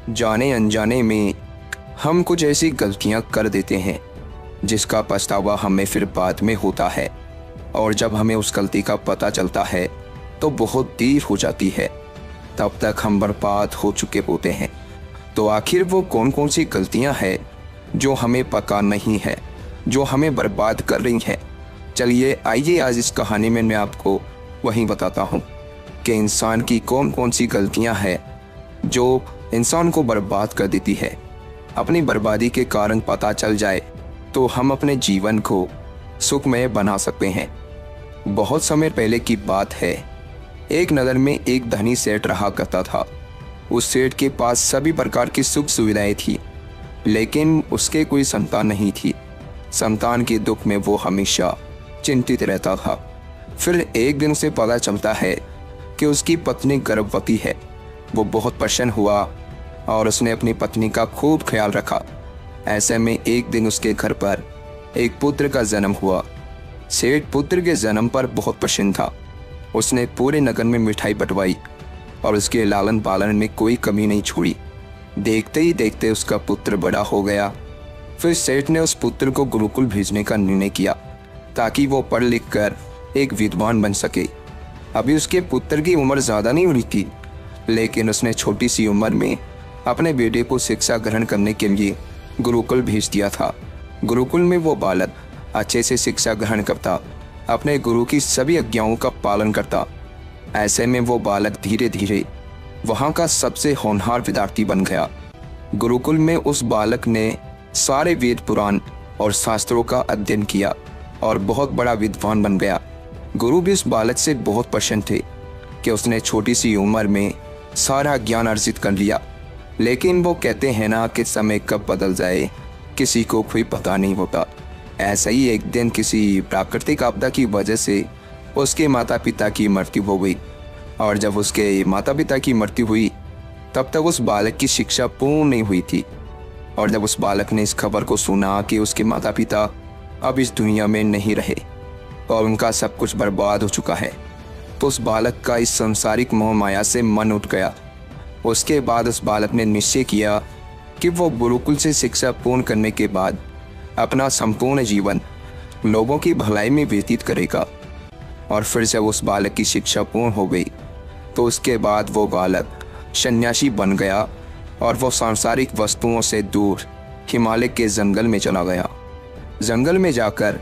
जाने अनजाने में हम कुछ ऐसी गलतियां कर देते हैं जिसका पछतावा हमें फिर बाद में होता है, और जब हमें उस गलती का पता चलता है तो बहुत देर हो जाती है। तब तक हम बर्बाद हो चुके होते हैं। तो आखिर वो कौन कौन सी गलतियां हैं जो हमें पता नहीं है, जो हमें बर्बाद कर रही हैं? चलिए आइए आज इस कहानी में मैं आपको वही बताता हूँ कि इंसान की कौन कौन सी गलतियां हैं जो इंसान को बर्बाद कर देती है। अपनी बर्बादी के कारण पता चल जाए तो हम अपने जीवन को सुखमय बना सकते हैं। बहुत समय पहले की बात है। एक नगर में एक धनी सेठ रहा करता था। उस सेठ के पास सभी प्रकार की सुख सुविधाएं थी, लेकिन उसके कोई संतान नहीं थी। संतान के दुख में वो हमेशा चिंतित रहता था। फिर एक दिन उसे पता चलता है कि उसकी पत्नी गर्भवती है। वो बहुत प्रसन्न हुआ और उसने अपनी पत्नी का खूब ख्याल रखा। ऐसे में एक दिन उसके घर पर एक पुत्र का जन्म हुआ। सेठ पुत्र के जन्म पर बहुत प्रसन्न था। उसने पूरे नगर में मिठाई बंटवाई और उसके लालन पालन में कोई कमी नहीं छोड़ी। देखते ही देखते उसका पुत्र बड़ा हो गया। फिर सेठ ने उस पुत्र को गुरुकुल भेजने का निर्णय किया ताकि वो पढ़ लिख कर एक विद्वान बन सके। अभी उसके पुत्र की उम्र ज़्यादा नहीं हुई थी, लेकिन उसने छोटी सी उम्र में अपने बेटे को शिक्षा ग्रहण करने के लिए गुरुकुल भेज दिया था। गुरुकुल में वो बालक अच्छे से शिक्षा ग्रहण करता, अपने गुरु की सभी आज्ञाओं का पालन करता। ऐसे में वो बालक धीरे धीरे वहाँ का सबसे होनहार विद्यार्थी बन गया। गुरुकुल में उस बालक ने सारे वेद पुराण और शास्त्रों का अध्ययन किया और बहुत बड़ा विद्वान बन गया। गुरु भी उस बालक से बहुत प्रसन्न थे कि उसने छोटी सी उम्र में सारा ज्ञान अर्जित कर लिया। लेकिन वो कहते हैं ना कि समय कब बदल जाए किसी को कोई पता नहीं होता। ऐसा ही एक दिन किसी प्राकृतिक आपदा की वजह से उसके माता पिता की मृत्यु हो गई, और जब उसके माता पिता की मृत्यु हुई तब तक उस बालक की शिक्षा पूर्ण नहीं हुई थी। और जब उस बालक ने इस खबर को सुना कि उसके माता पिता अब इस दुनिया में नहीं रहे और उनका सब कुछ बर्बाद हो चुका है, तो उस बालक का इस सांसारिक मोह माया से मन उठ गया। उसके बाद उस बालक ने निश्चय किया कि वो गुरुकुल से शिक्षा पूर्ण करने के बाद अपना संपूर्ण जीवन लोगों की भलाई में व्यतीत करेगा। और फिर जब उस बालक की शिक्षा पूर्ण हो गई तो उसके बाद वो बालक सन्यासी बन गया और वो सांसारिक वस्तुओं से दूर हिमालय के जंगल में चला गया। जंगल में जाकर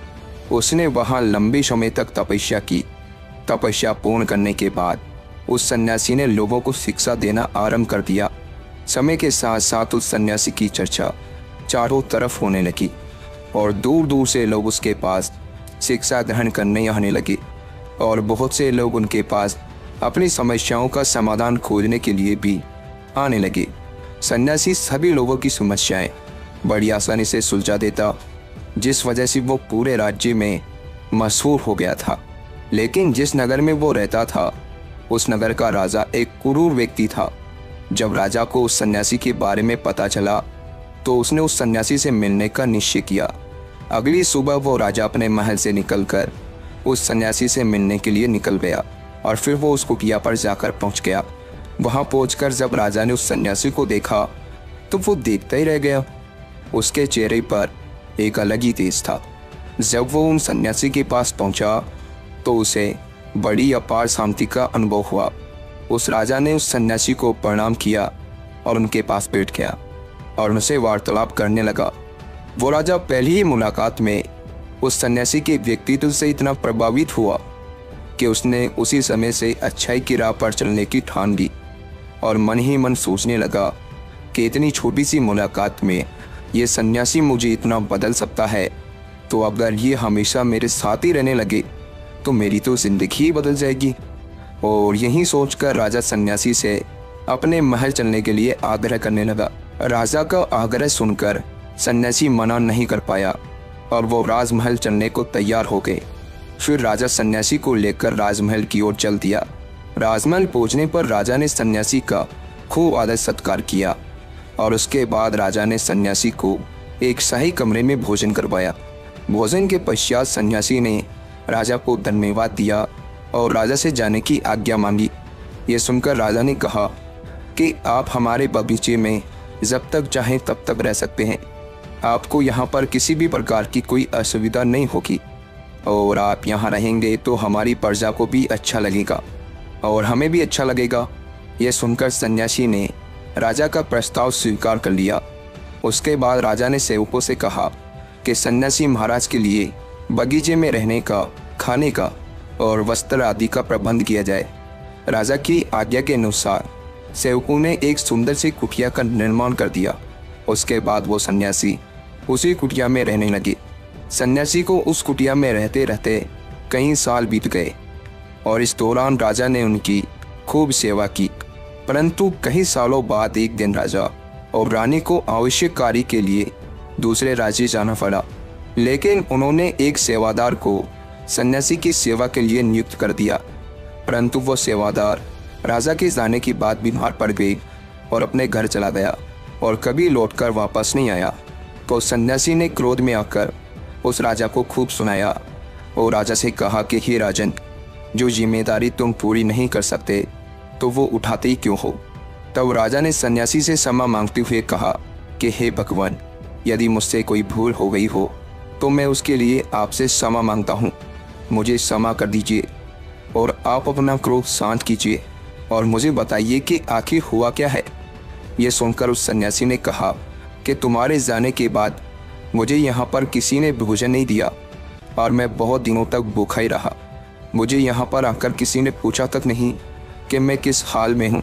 उसने वहाँ लंबे समय तक तपस्या की। तपस्या पूर्ण करने के बाद उस सन्यासी ने लोगों को शिक्षा देना आरंभ कर दिया। समय के साथ साथ उस सन्यासी की चर्चा चारों तरफ होने लगी और दूर दूर से लोग उसके पास शिक्षा ग्रहण करने आने लगे, और बहुत से लोग उनके पास अपनी समस्याओं का समाधान खोजने के लिए भी आने लगे। सन्यासी सभी लोगों की समस्याएं बड़ी आसानी से सुलझा देता, जिस वजह से वो पूरे राज्य में मशहूर हो गया था। लेकिन जिस नगर में वो रहता था उस नगर का राजा एक क्रूर व्यक्ति था। जब राजा को उस सन्यासी के बारे में पता चला तो उसने उस सन्यासी से मिलने का निश्चय किया। अगली सुबह वो राजा अपने महल से निकलकर उस सन्यासी से मिलने के लिए निकल गया, और फिर वो उस कुटिया पर जाकर पहुंच गया। वहां पहुंचकर जब राजा ने उस सन्यासी को देखा तो वो देखता ही रह गया। उसके चेहरे पर एक अलग ही तेज था। जब वो उन सन्यासी के पास पहुंचा तो उसे बड़ी अपार शांति का अनुभव हुआ। उस राजा ने उस सन्यासी को प्रणाम किया और उनके पास बैठ गया और उनसे वार्तालाप करने लगा। वो राजा पहली ही मुलाकात में उस सन्यासी के व्यक्तित्व से इतना प्रभावित हुआ कि उसने उसी समय से अच्छाई की राह पर चलने की ठान ली, और मन ही मन सोचने लगा कि इतनी छोटी सी मुलाकात में ये सन्यासी मुझे इतना बदल सकता है, तो अगर ये हमेशा मेरे साथ ही रहने लगे तो मेरी तो जिंदगी ही बदल जाएगी। और यही सोचकर राजा सन्यासी से अपने महल चलने के लिए आग्रह करने लगा। राजा का आग्रह सुनकर सन्यासी मना नहीं कर पाया और वो राजमहल चलने को तैयार हो गए। फिर राजा सन्यासी को लेकर राजमहल की ओर चल दिया। राजमहल पहुंचने पर राजा ने सन्यासी का खूब आदर सत्कार किया, और उसके बाद राजा ने सन्यासी को एक शाही कमरे में भोजन करवाया। भोजन के पश्चात सन्यासी ने राजा को धन्यवाद दिया और राजा से जाने की आज्ञा मांगी। ये सुनकर राजा ने कहा कि आप हमारे बगीचे में जब तक चाहें तब तक रह सकते हैं। आपको यहाँ पर किसी भी प्रकार की कोई असुविधा नहीं होगी और आप यहाँ रहेंगे तो हमारी प्रजा को भी अच्छा लगेगा और हमें भी अच्छा लगेगा। यह सुनकर सन्यासी ने राजा का प्रस्ताव स्वीकार कर लिया। उसके बाद राजा ने सेवकों से कहा कि सन्यासी महाराज के लिए बगीचे में रहने का, खाने का और वस्त्र आदि का प्रबंध किया जाए। राजा की आज्ञा के अनुसार सेवकों ने एक सुंदर सी कुटिया का निर्माण कर दिया। उसके बाद वो सन्यासी उसी कुटिया में रहने लगे। सन्यासी को उस कुटिया में रहते रहते कई साल बीत गए और इस दौरान राजा ने उनकी खूब सेवा की। परंतु कई सालों बाद एक दिन राजा और रानी को आवश्यक कार्य के लिए दूसरे राज्य जाना पड़ा, लेकिन उन्होंने एक सेवादार को सन्यासी की सेवा के लिए नियुक्त कर दिया। परंतु वो सेवादार राजा के जाने की बाद बीमार पड़ गई और अपने घर चला गया और कभी लौटकर वापस नहीं आया। तो सन्यासी ने क्रोध में आकर उस राजा को खूब सुनाया और राजा से कहा कि हे राजन, जो जिम्मेदारी तुम पूरी नहीं कर सकते तो वो उठाते ही क्यों हो। तब राजा ने सन्यासी से क्षमा मांगते हुए कहा कि हे भगवान, यदि मुझसे कोई भूल हो गई हो तो मैं उसके लिए आपसे क्षमा मांगता हूँ। मुझे क्षमा कर दीजिए और आप अपना क्रोध शांत कीजिए और मुझे बताइए कि आखिर हुआ क्या है। ये सुनकर उस सन्यासी ने कहा कि तुम्हारे जाने के बाद मुझे यहाँ पर किसी ने भोजन नहीं दिया और मैं बहुत दिनों तक भूखा ही रहा। मुझे यहाँ पर आकर किसी ने पूछा तक नहीं कि मैं किस हाल में हूँ।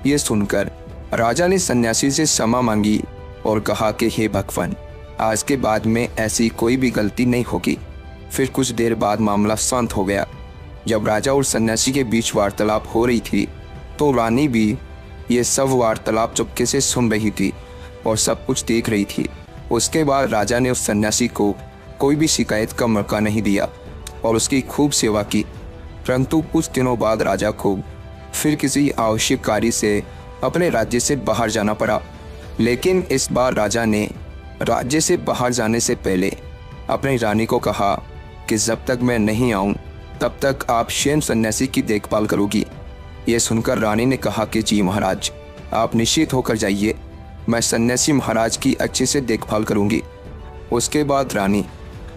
ये सुनकर राजा ने सन्यासी से क्षमा मांगी और कहा कि हे भगवान, आज के बाद में ऐसी कोई भी गलती नहीं होगी। फिर कुछ देर बाद मामला शांत हो गया। जब राजा और सन्यासी के बीच वार्तालाप हो रही थी तो रानी भी ये सब वार्तालाप चुपके से सुन रही थी और सब कुछ देख रही थी। उसके बाद राजा ने उस सन्यासी को कोई भी शिकायत का मौका नहीं दिया और उसकी खूब सेवा की। परंतु कुछ दिनों बाद राजा को फिर किसी आवश्यक कार्य से अपने राज्य से बाहर जाना पड़ा, लेकिन इस बार राजा ने राज्य से बाहर जाने से पहले अपनी रानी को कहा कि जब तक मैं नहीं आऊं तब तक आप स्वयं सन्यासी की देखभाल करोगी। ये सुनकर रानी ने कहा कि जी महाराज, आप निश्चित होकर जाइए, मैं सन्यासी महाराज की अच्छे से देखभाल करूंगी। उसके बाद रानी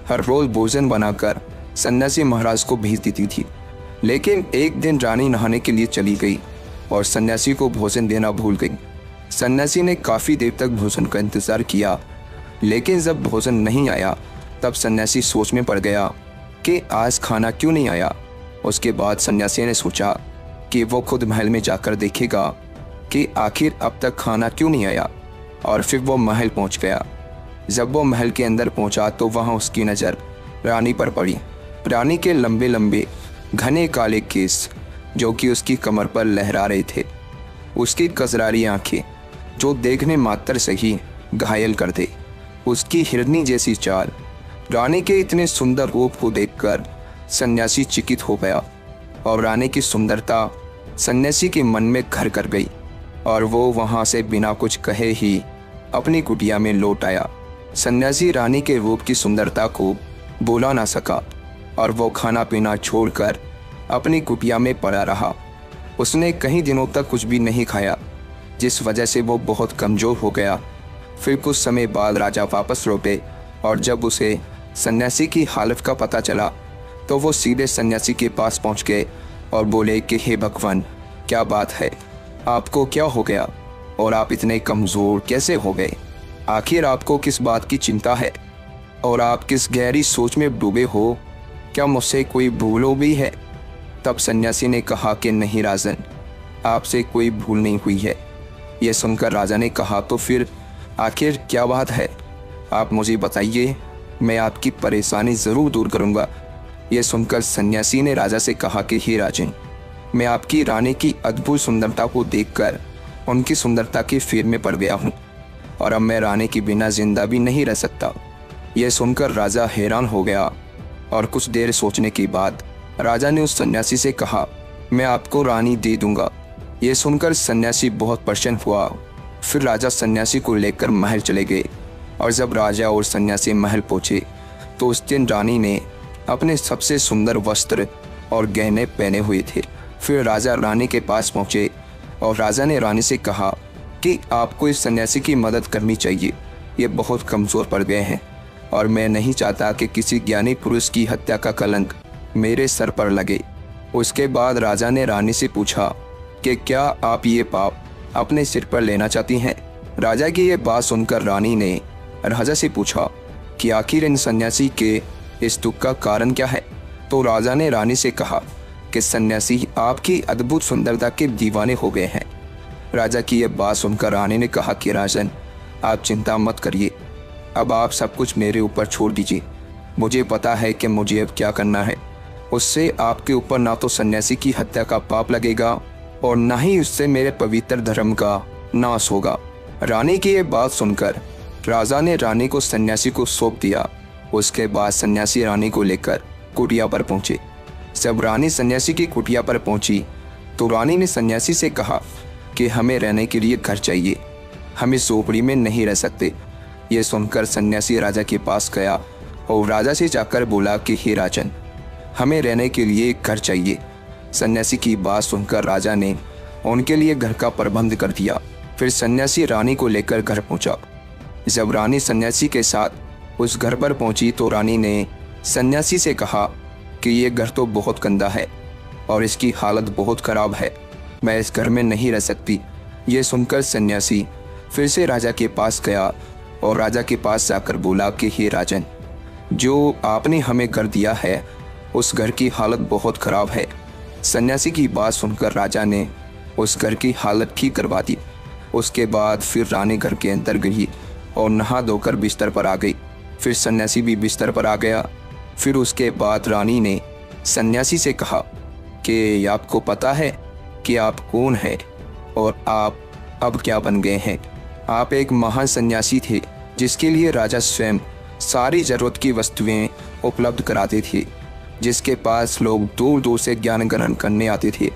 हर रोज भोजन बनाकर सन्यासी महाराज को भेज देती थी। लेकिन एक दिन रानी नहाने के लिए चली गई और सन्यासी को भोजन देना भूल गई। सन्यासी ने काफ़ी देर तक भोजन का इंतज़ार किया, लेकिन जब भोजन नहीं आया तब सन्यासी सोच में पड़ गया कि आज खाना क्यों नहीं आया। उसके बाद सन्यासी ने सोचा कि वो खुद महल में जाकर देखेगा कि आखिर अब तक खाना क्यों नहीं आया, और फिर वो महल पहुंच गया। जब वो महल के अंदर पहुंचा तो वहां उसकी नज़र रानी पर पड़ी। रानी के लंबे लंबे घने काले केस जो कि उसकी कमर पर लहरा रहे थे, उसकी कजरारी आंखें जो देखने मात्र से ही घायल कर दे, उसकी हिरनी जैसी चाल। रानी के इतने सुंदर रूप को देखकर सन्यासी चकित हो गया और रानी की सुंदरता सन्यासी के मन में घर कर गई और वो वहां से बिना कुछ कहे ही अपनी कुटिया में लौट आया। सन्यासी रानी के रूप की सुंदरता को भुला ना सका और वो खाना पीना छोड़कर अपनी कुटिया में पड़ा रहा। उसने कई दिनों तक कुछ भी नहीं खाया, जिस वजह से वो बहुत कमज़ोर हो गया। फिर कुछ समय बाद राजा वापस लौटे और जब उसे सन्यासी की हालत का पता चला तो वो सीधे सन्यासी के पास पहुंच गए और बोले कि हे भगवान, क्या बात है, आपको क्या हो गया और आप इतने कमज़ोर कैसे हो गए? आखिर आपको किस बात की चिंता है और आप किस गहरी सोच में डूबे हो? क्या मुझसे कोई भूल भी है? तब सन्यासी ने कहा कि नहीं राजन, आपसे कोई भूल नहीं हुई है। यह सुनकर राजा ने कहा तो फिर आखिर क्या बात है, आप मुझे बताइए, मैं आपकी परेशानी ज़रूर दूर करूँगा। यह सुनकर सन्यासी ने राजा से कहा कि हे राजन, मैं आपकी रानी की अद्भुत सुंदरता को देखकर उनकी सुंदरता के फेर में पड़ गया हूँ और अब मैं रानी के बिना जिंदा भी नहीं रह सकता। यह सुनकर राजा हैरान हो गया और कुछ देर सोचने के बाद राजा ने उस सन्यासी से कहा, मैं आपको रानी दे दूंगा। यह सुनकर सन्यासी बहुत प्रसन्न हुआ। फिर राजा सन्यासी को लेकर महल चले गए और जब राजा और सन्यासी महल पहुंचे तो उस दिन रानी ने अपने सबसे सुंदर वस्त्र और गहने पहने हुए थे। फिर राजा रानी के पास पहुंचे और राजा ने रानी से कहा कि आपको इस सन्यासी की मदद करनी चाहिए, ये बहुत कमज़ोर पड़ गए हैं और मैं नहीं चाहता कि किसी ज्ञानी पुरुष की हत्या का कलंक मेरे सर पर लगे। उसके बाद राजा ने रानी से पूछा कि क्या आप ये पाप अपने सिर पर लेना चाहती हैं। राजा की ये बात सुनकर रानी ने राजा से पूछा कि आखिर इन सन्यासी के इस दुख का कारण क्या है। तो राजा ने रानी से कहा कि सन्यासी आपकी अद्भुत सुंदरता के दीवाने हो गए हैं। राजा की यह बात सुनकर रानी ने कहा कि राजन, आप चिंता मत करिए, अब आप सब कुछ मेरे ऊपर छोड़ दीजिए। मुझे पता है कि मुझे अब क्या करना है। उससे आपके ऊपर ना तो सन्यासी की हत्या का पाप लगेगा और ना ही उससे मेरे पवित्र धर्म का नाश होगा। रानी की ये बात सुनकर राजा ने रानी को सन्यासी को सौंप दिया। उसके बाद सन्यासी रानी को लेकर कुटिया पर पहुंचे। जब रानी सन्यासी की कुटिया पर पहुंची तो रानी ने सन्यासी से कहा कि हमें रहने के लिए घर चाहिए, हम इस झोपड़ी में नहीं रह सकते। ये सुनकर सन्यासी राजा के पास गया और राजा से जाकर बोला कि हे राजन, हमें रहने के लिए एक घर चाहिए। सन्यासी की बात सुनकर राजा ने उनके लिए घर का प्रबंध कर दिया। फिर सन्यासी रानी को लेकर घर पहुंचा। जब रानी सन्यासी के साथ उस घर पर पहुंची तो रानी ने सन्यासी से कहा कि ये घर तो बहुत गंदा है और इसकी हालत बहुत ख़राब है, मैं इस घर में नहीं रह सकती। ये सुनकर सन्यासी फिर से राजा के पास गया और राजा के पास जाकर बोला कि हे राजन, जो आपने हमें घर दिया है उस घर की हालत बहुत ख़राब है। सन्यासी की बात सुनकर राजा ने उस घर की हालत ठीक करवा दी। उसके बाद फिर रानी घर के अंदर गई और नहा धोकर बिस्तर पर आ गई। फिर सन्यासी भी बिस्तर पर आ गया। फिर उसके बाद रानी ने सन्यासी से कहा कि आपको पता है कि आप कौन हैं और आप अब क्या बन गए हैं। आप एक महान सन्यासी थे जिसके लिए राजा स्वयं सारी ज़रूरत की वस्तुएं उपलब्ध कराते थे, जिसके पास लोग दूर दूर से ज्ञान ग्रहण करने आते थे,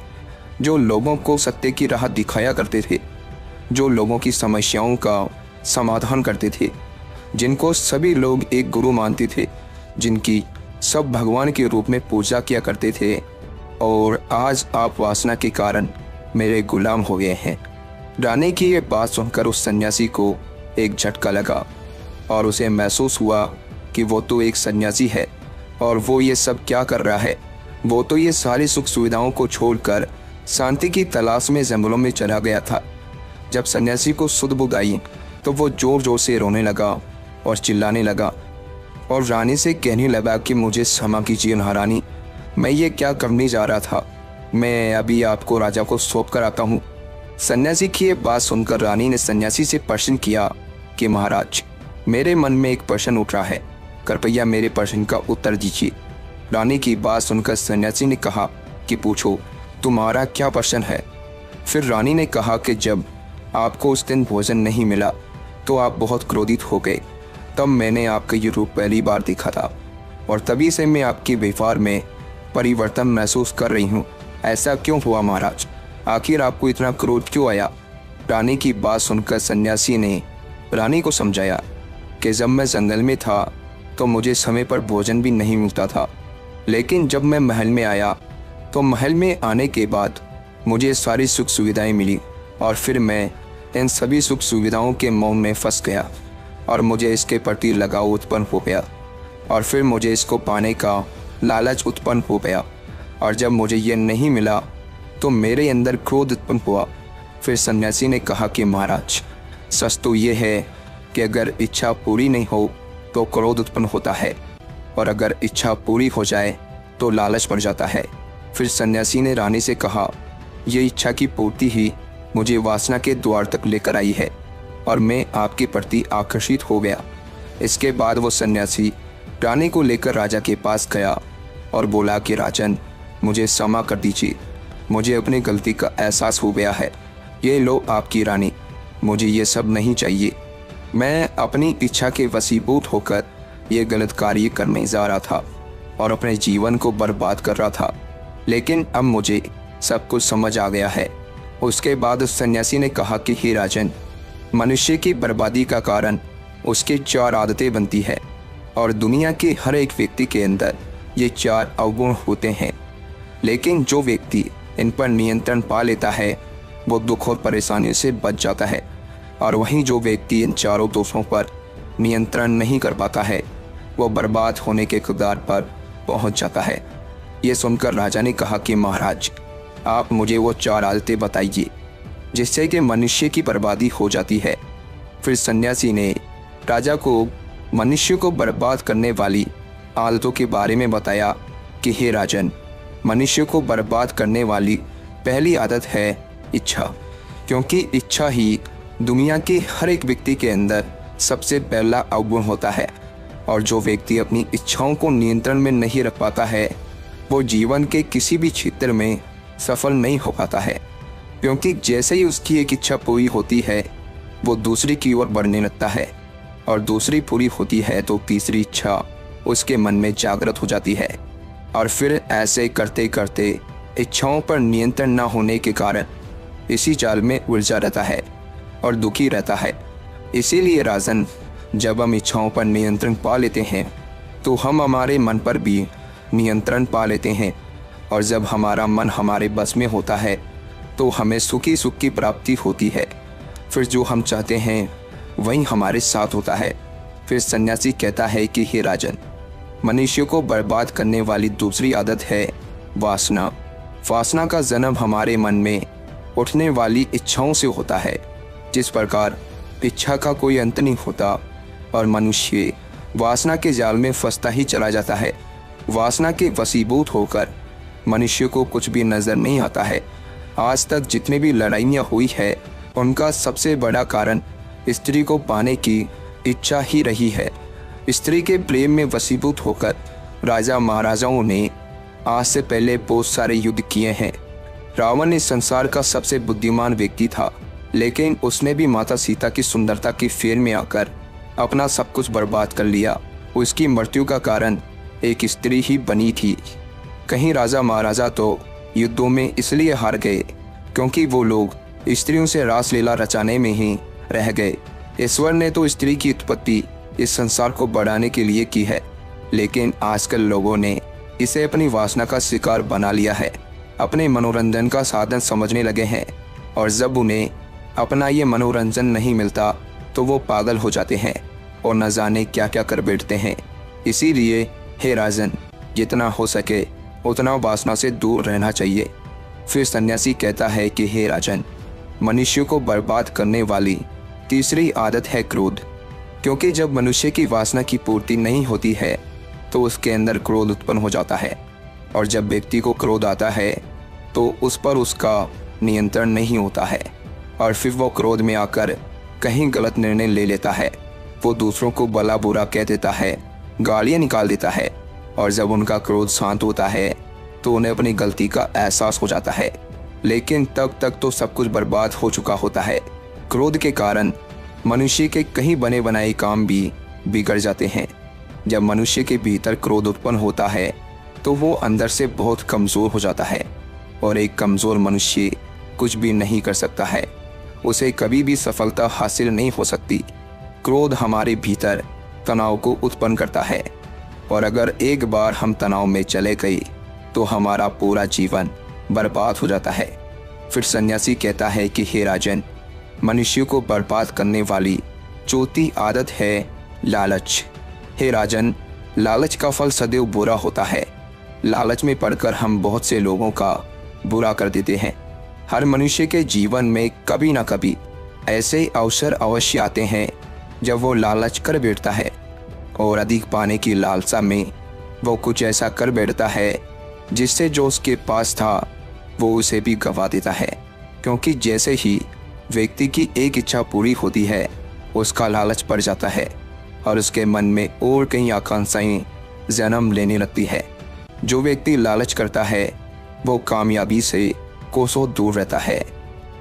जो लोगों को सत्य की राह दिखाया करते थे, जो लोगों की समस्याओं का समाधान करते थे, जिनको सभी लोग एक गुरु मानते थे, जिनकी सब भगवान के रूप में पूजा किया करते थे। और आज आप वासना के कारण मेरे गुलाम हो गए हैं। रानी की ये बात सुनकर उस सन्यासी को एक झटका लगा और उसे महसूस हुआ कि वो तो एक सन्यासी है और वो ये सब क्या कर रहा है। वो तो ये सारी सुख सुविधाओं को छोड़कर शांति की तलाश में जंगलों में चला गया था। जब सन्यासी को सुध बुध आई तो वो जोर जोर से रोने लगा और चिल्लाने लगा और रानी से कहने लगा कि मुझे क्षमा कीजिए महारानी, मैं ये क्या करने जा रहा था, मैं अभी आपको राजा को सौंप कर आता हूँ। सन्यासी की ये बात सुनकर रानी ने सन्यासी से प्रश्न किया कि महाराज, मेरे मन में एक प्रश्न उठ रहा है, कृपया मेरे प्रश्न का उत्तर दीजिए। रानी की बात सुनकर सन्यासी ने कहा कि पूछो, तुम्हारा क्या प्रश्न है। फिर रानी ने कहा कि जब आपको उस दिन भोजन नहीं मिला तो आप बहुत क्रोधित हो गए, तब मैंने आपका ये रूप पहली बार देखा था और तभी से मैं आपके व्यवहार में परिवर्तन महसूस कर रही हूँ। ऐसा क्यों हुआ महाराज, आखिर आपको इतना क्रोध क्यों आया। रानी की बात सुनकर सन्यासी ने रानी को समझाया कि जब मैं जंगल में था तो मुझे समय पर भोजन भी नहीं मिलता था, लेकिन जब मैं महल में आया तो महल में आने के बाद मुझे सारी सुख सुविधाएं मिली और फिर मैं इन सभी सुख सुविधाओं के मोह में फंस गया और मुझे इसके प्रति लगाव उत्पन्न हो गया और फिर मुझे इसको पाने का लालच उत्पन्न हो गया और जब मुझे ये नहीं मिला तो मेरे अंदर क्रोध उत्पन्न हुआ। फिर सन्यासी ने कहा कि महाराज, सच तो ये है कि अगर इच्छा पूरी नहीं हो तो क्रोध उत्पन्न होता है और अगर इच्छा पूरी हो जाए तो लालच पड़ जाता है। फिर सन्यासी ने रानी से कहा, ये इच्छा की पूर्ति ही मुझे वासना के द्वार तक लेकर आई है और मैं आपके प्रति आकर्षित हो गया। इसके बाद वो सन्यासी रानी को लेकर राजा के पास गया और बोला कि राजन, मुझे क्षमा कर दीजिए, मुझे अपनी गलती का एहसास हो गया है। ये लो आपकी रानी, मुझे ये सब नहीं चाहिए। मैं अपनी इच्छा के वशीभूत होकर ये गलत कार्य करने जा रहा था और अपने जीवन को बर्बाद कर रहा था, लेकिन अब मुझे सब कुछ समझ आ गया है। उसके बाद उस सन्यासी ने कहा कि हे राजन, मनुष्य की बर्बादी का कारण उसकी 4 आदतें बनती है और दुनिया के हर एक व्यक्ति के अंदर ये 4 अवगुण होते हैं, लेकिन जो व्यक्ति इन पर नियंत्रण पा लेता है वो दुख और परेशानी से बच जाता है। और वहीं जो व्यक्ति इन चारों दोषों पर नियंत्रण नहीं कर पाता है वो बर्बाद होने के कगार पर पहुंच जाता है। ये सुनकर राजा ने कहा कि महाराज, आप मुझे वो 4 आदतें बताइए जिससे कि मनुष्य की बर्बादी हो जाती है। फिर सन्यासी ने राजा को मनुष्य को बर्बाद करने वाली आदतों के बारे में बताया कि हे राजन, मनुष्य को बर्बाद करने वाली पहली आदत है इच्छा, क्योंकि इच्छा ही दुनिया के हर एक व्यक्ति के अंदर सबसे पहला अवगुण होता है। और जो व्यक्ति अपनी इच्छाओं को नियंत्रण में नहीं रख पाता है वो जीवन के किसी भी क्षेत्र में सफल नहीं हो पाता है, क्योंकि जैसे ही उसकी एक इच्छा पूरी होती है वो दूसरी की ओर बढ़ने लगता है, और दूसरी पूरी होती है तो तीसरी इच्छा उसके मन में जागृत हो जाती है। और फिर ऐसे करते करते इच्छाओं पर नियंत्रण न होने के कारण इसी जाल में उलझा रहता है और दुखी रहता है। इसीलिए राजन, जब हम इच्छाओं पर नियंत्रण पा लेते हैं तो हम हमारे मन पर भी नियंत्रण पा लेते हैं, और जब हमारा मन हमारे बस में होता है तो हमें सुखी सुख की प्राप्ति होती है। फिर जो हम चाहते हैं वही हमारे साथ होता है। फिर सन्यासी कहता है कि हे राजन, मनुष्य को बर्बाद करने वाली दूसरी आदत है वासना। वासना का जन्म हमारे मन में उठने वाली इच्छाओं से होता है। जिस प्रकार इच्छा का कोई अंत नहीं होता और मनुष्य वासना के जाल में फंसता ही चला जाता है। वासना के वशीभूत होकर मनुष्य को कुछ भी नजर नहीं आता है। आज तक जितनी भी लड़ाइयाँ हुई है उनका सबसे बड़ा कारण स्त्री को पाने की इच्छा ही रही है। स्त्री के प्रेम में वशीभूत होकर राजा महाराजाओं ने आज से पहले बहुत सारे युद्ध किए हैं। रावण इस संसार का सबसे बुद्धिमान व्यक्ति था, लेकिन उसने भी माता सीता की सुंदरता की फेर में आकर अपना सब कुछ बर्बाद कर लिया। उसकी मृत्यु का कारण एक स्त्री ही बनी थी। कहीं राजा महाराजा तो युद्धों में इसलिए हार गए क्योंकि वो लोग स्त्रियों से रासलीला रचाने में ही रह गए। ईश्वर ने तो स्त्री की उत्पत्ति इस संसार को बढ़ाने के लिए की है, लेकिन आजकल लोगों ने इसे अपनी वासना का शिकार बना लिया है, अपने मनोरंजन का साधन समझने लगे हैं। और जब उन्हें अपना ये मनोरंजन नहीं मिलता तो वो पागल हो जाते हैं और न जाने क्या क्या कर बैठते हैं। इसीलिए हे राजन, जितना हो सके उतना वासना से दूर रहना चाहिए। फिर सन्यासी कहता है कि हे राजन, मनुष्य को बर्बाद करने वाली तीसरी आदत है क्रोध, क्योंकि जब मनुष्य की वासना की पूर्ति नहीं होती है तो उसके अंदर क्रोध उत्पन्न हो जाता है, और जब व्यक्ति को क्रोध आता है तो उस पर उसका नियंत्रण नहीं होता है, और फिर वो क्रोध में आकर कहीं गलत निर्णय ले लेता है। वो दूसरों को भला बुरा कह देता है, गालियाँ निकाल देता है, और जब उनका क्रोध शांत होता है तो उन्हें अपनी गलती का एहसास हो जाता है, लेकिन तब तक तो सब कुछ बर्बाद हो चुका होता है। क्रोध के कारण मनुष्य के कहीं बने बनाए काम भी बिगड़ जाते हैं। जब मनुष्य के भीतर क्रोध उत्पन्न होता है तो वो अंदर से बहुत कमज़ोर हो जाता है, और एक कमज़ोर मनुष्य कुछ भी नहीं कर सकता है, उसे कभी भी सफलता हासिल नहीं हो सकती। क्रोध हमारे भीतर तनाव को उत्पन्न करता है, और अगर एक बार हम तनाव में चले गए तो हमारा पूरा जीवन बर्बाद हो जाता है। फिर सन्यासी कहता है कि हे राजन, मनुष्य को बर्बाद करने वाली चौथी आदत है लालच। हे राजन, लालच का फल सदैव बुरा होता है। लालच में पड़कर हम बहुत से लोगों का बुरा कर देते हैं। हर मनुष्य के जीवन में कभी ना कभी ऐसे अवसर अवश्य आते हैं जब वो लालच कर बैठता है, और अधिक पाने की लालसा में वो कुछ ऐसा कर बैठता है जिससे जो उसके पास था वो उसे भी गंवा देता है। क्योंकि जैसे ही व्यक्ति की एक इच्छा पूरी होती है उसका लालच बढ़ जाता है, और उसके मन में और कई आकांक्षाएं जन्म लेने लगती है। जो व्यक्ति लालच करता है वो कामयाबी से कोसों दूर रहता है,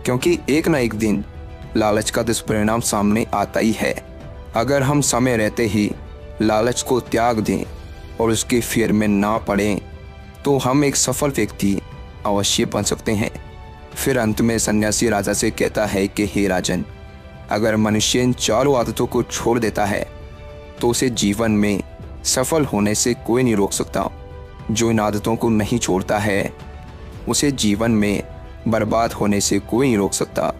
क्योंकि एक ना एक दिन लालच का दुष्परिणाम सामने आता ही है। अगर हम समय रहते ही लालच को त्याग दें और उसके फेर में ना पड़ें तो हम एक सफल व्यक्ति अवश्य बन सकते हैं। फिर अंत में सन्यासी राजा से कहता है कि हे राजन, अगर मनुष्य इन चारों आदतों को छोड़ देता है तो उसे जीवन में सफल होने से कोई नहीं रोक सकता। जो इन आदतों को नहीं छोड़ता है उसे जीवन में बर्बाद होने से कोई नहीं रोक सकता।